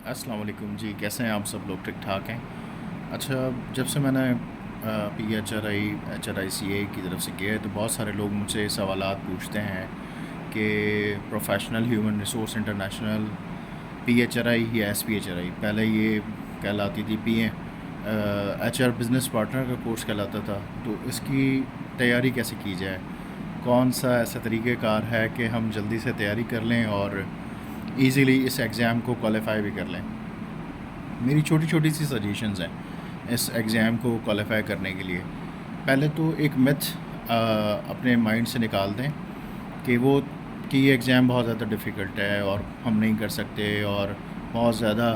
अस्सलाम वालेकुम जी, कैसे हैं आप सब लोग? ठीक ठाक हैं? अच्छा, जब से मैंने PHRI HRICA की तरफ से किया है तो बहुत सारे लोग मुझसे सवालात पूछते हैं कि professional human resource international PHRI या SPHRI, पहले ये कहलाती थी HR बिज़नेस पार्टनर का कोर्स कहलाता था। तो इसकी तैयारी कैसे की जाए? कौन सा ऐसा तरीक़ेकार है कि हम जल्दी से तैयारी कर लें और ईज़िली इस एग्ज़ाम को क्वालिफ़ाई भी कर लें? मेरी छोटी छोटी सी सजेशंस हैं इस एग्ज़ाम को क्वालिफ़ाई करने के लिए। पहले तो एक मिथ अपने माइंड से निकाल दें कि ये एग्ज़ाम बहुत ज़्यादा डिफ़िकल्ट है और हम नहीं कर सकते और बहुत ज़्यादा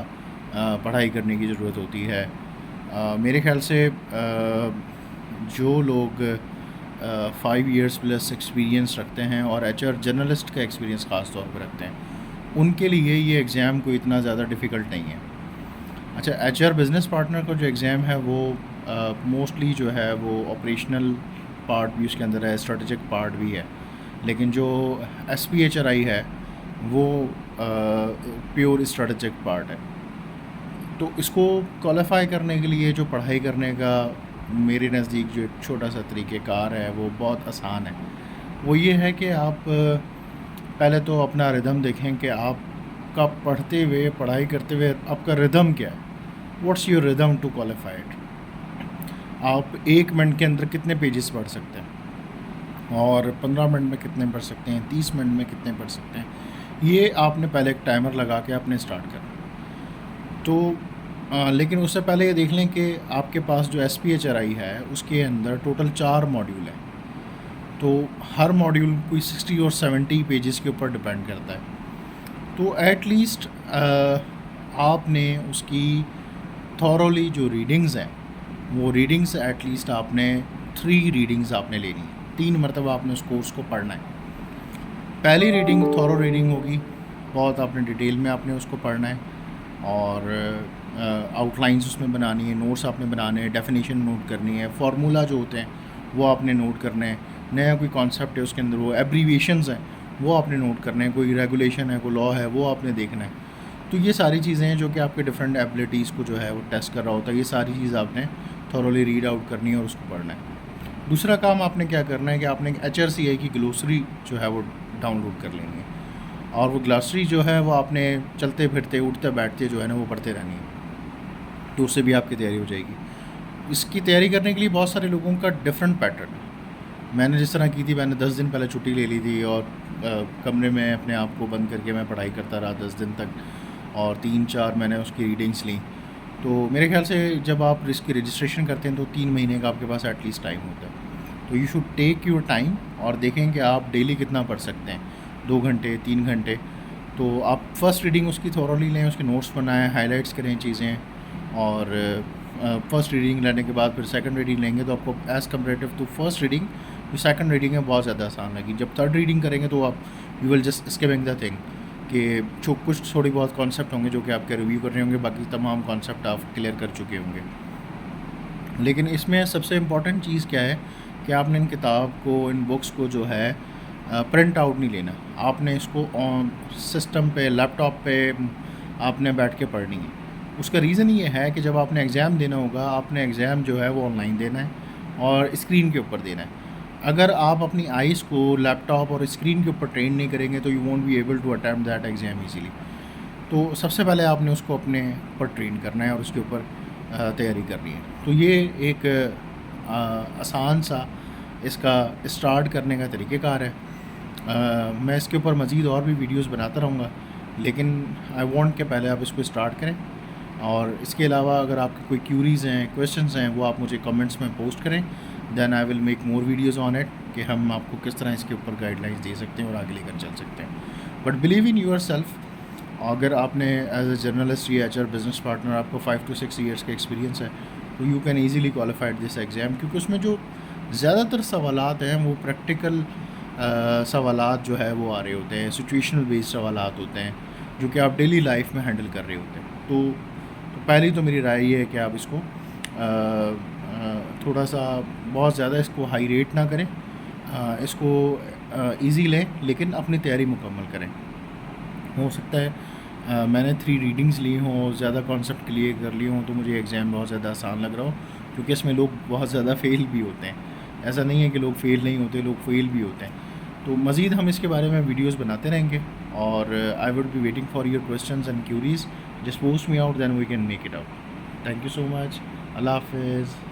पढ़ाई करने की ज़रूरत होती है। मेरे ख़्याल से जो लोग 5 इयर्स प्लस एक्सपीरियंस रखते हैं और HR जर्नलिस्ट का एक्सपीरियंस ख़ास तौर पे रखते हैं, उनके लिए ये एग्ज़ाम कोई इतना ज़्यादा डिफ़िकल्ट नहीं है। अच्छा, HR बिज़नेस पार्टनर का जो एग्ज़ाम है वो मोस्टली जो है वो ऑपरेशनल पार्ट भी उसके अंदर है, स्ट्रेटेजिक पार्ट भी है। लेकिन जो SPHRI है वो प्योर स्ट्रेटेजिक पार्ट है। तो इसको क्वालिफ़ाई करने के लिए जो पढ़ाई करने का मेरे नज़दीक जो एक छोटा-सा तरीक़ेकार है वो बहुत आसान है। वो ये है कि आप पहले तो अपना रिदम देखें कि आपका पढ़ते हुए, पढ़ाई करते हुए आपका रिदम क्या है? What's your rhythm to qualify it? आप 1 मिनट के अंदर कितने पेजेस पढ़ सकते हैं और 15 मिनट में कितने पढ़ सकते हैं, 30 मिनट में कितने पढ़ सकते हैं? ये आपने पहले एक टाइमर लगा के आपने स्टार्ट करना। तो लेकिन उससे पहले ये देख लें कि आपके पास जो SPHRI है उसके अंदर टोटल 4 मॉड्यूल हैं। तो हर मॉड्यूल कोई 60 और 70 पेजेस के ऊपर डिपेंड करता है। तो एट लीस्ट आपने उसकी थॉरोली जो रीडिंग्स हैं, वो रीडिंग्स एट लीस्ट आपने 3 रीडिंग्स आपने लेनी है। 3 मरतबा आपने उस कोर्स को पढ़ना है। पहली रीडिंग थॉरो रीडिंग होगी, बहुत आपने डिटेल में आपने उसको पढ़ना है और आउटलाइंस उसमें बनानी है, नोट्स आपने बनाने हैं, डेफिनेशन नोट करनी है, फार्मूला जो होते हैं वो आपने नोट करने हैं। नया कोई कॉन्सेप्ट है उसके अंदर वो एब्रीविएशंस हैं वो आपने नोट करने हैं, कोई रेगुलेशन है, कोई लॉ है वो आपने देखना है। तो ये सारी चीज़ें हैं जो कि आपके डिफरेंट एबिलिटीज़ को जो है वो टेस्ट कर रहा होता है। ये सारी चीज़ आपने थॉरोली रीड आउट करनी है और उसको पढ़ना है। दूसरा काम आपने क्या करना है कि आपने HRCI की ग्लोसरी जो है वो डाउनलोड कर लेनी है और वो ग्लोसरी जो है वो आपने चलते फिरते उठते बैठते जो है ना वो पढ़ते रहनी है। तो उससे भी आपकी तैयारी हो जाएगी। इसकी तैयारी करने के लिए बहुत सारे लोगों का डिफरेंट पैटर्न है। मैंने जिस तरह की थी, मैंने 10 दिन पहले छुट्टी ले ली थी और कमरे में अपने आप को बंद करके मैं पढ़ाई करता रहा 10 दिन तक और 3-4 मैंने उसकी रीडिंग्स ली। तो मेरे ख़्याल से जब आप इसकी रजिस्ट्रेशन करते हैं तो 3 महीने का आपके पास एटलीस्ट टाइम होता है। तो you should take your time और देखें कि आप डेली कितना पढ़ सकते हैं, 2 घंटे, 3 घंटे। तो आप फ़र्स्ट रीडिंग उसकी थॉरोली लें, उसके नोट्स बनाएँ, हाइलाइट्स करें चीज़ें और फ़र्स्ट रीडिंग लेने के बाद फिर सेकंड रीडिंग लेंगे तो आपको as comparative to first reading जो सेकंड रीडिंग है बहुत ज़्यादा आसान लगी। जब थर्ड रीडिंग करेंगे तो आप you will just skimming the thing कि जो कुछ थोड़ी बहुत कॉन्सेप्ट होंगे जो कि आपके रिव्यू कर रहे होंगे, बाकी तमाम कॉन्सेप्ट आप क्लियर कर चुके होंगे। लेकिन इसमें सबसे इम्पॉर्टेंट चीज़ क्या है कि आपने इन किताब को, इन बुक्स को जो है प्रिंट आउट नहीं लेना। आपने इसको सिस्टम पे, लैपटॉप पे आपने बैठ के पढ़नी है। उसका रीज़न ये है कि जब आपने एग्ज़ाम देना होगा, आपने एग्ज़ाम जो है वो ऑनलाइन देना है और स्क्रीन के ऊपर देना है। अगर आप अपनी आइज़ को लैपटॉप और स्क्रीन के ऊपर ट्रेन नहीं करेंगे तो you won't be able to attempt that exam easily. तो सबसे पहले आपने उसको अपने ऊपर ट्रेन करना है और उसके ऊपर तैयारी करनी है। तो ये एक आसान सा इसका स्टार्ट करने का तरीक़ेकार है। मैं इसके ऊपर मज़ीद और भी वीडियोस बनाता रहूँगा, लेकिन आई वांट कि पहले आप इसको स्टार्ट करें। और इसके अलावा अगर आपकी कोई क्यूरीज़ हैं, क्वेश्चंस हैं, वो आप मुझे कमेंट्स में पोस्ट करें, then I will make more videos on it कि हम आपको किस तरह इसके ऊपर गाइडलाइंस दे सकते हैं और आगे लेकर चल सकते हैं। बट बिलीव इन योरसेल्फ, अगर आपने एज ए जर्नलिस्ट या HR बिज़नेस पार्टनर आपको 5 to 6 ईयर्स का एक्सपीरियंस है तो you can easily qualified this exam, क्योंकि उसमें जो ज़्यादातर सवालात हैं वो प्रैक्टिकल सवालात जो है वो आ रहे होते हैं, सिचुएशनल बेस्ड सवालात होते हैं जो कि आप डेली लाइफ में हैंडल कर रहे होते हैं। तो पहली तो मेरी राय ये है कि आप इसको थोड़ा सा बहुत ज़्यादा इसको हाई रेट ना करें, इसको ईज़ी लें लेकिन अपनी तैयारी मुकम्मल करें। हो सकता है मैंने 3 रीडिंग्स ली हों, ज़्यादा कॉन्सेप्ट क्लियर कर लिए हों, तो मुझे एग्ज़ाम बहुत ज़्यादा आसान लग रहा हो, क्योंकि इसमें लोग बहुत ज़्यादा फ़ेल भी होते हैं। ऐसा नहीं है कि लोग फ़ेल नहीं होते, लोग फ़ेल भी होते हैं। तो मज़ीद हम इसके बारे में वीडियोज़ बनाते रहेंगे, और I would be waiting for your questions and queries. Just post me out, then we can make it out. Thank you so much. अल्लाह हाफ़िज़।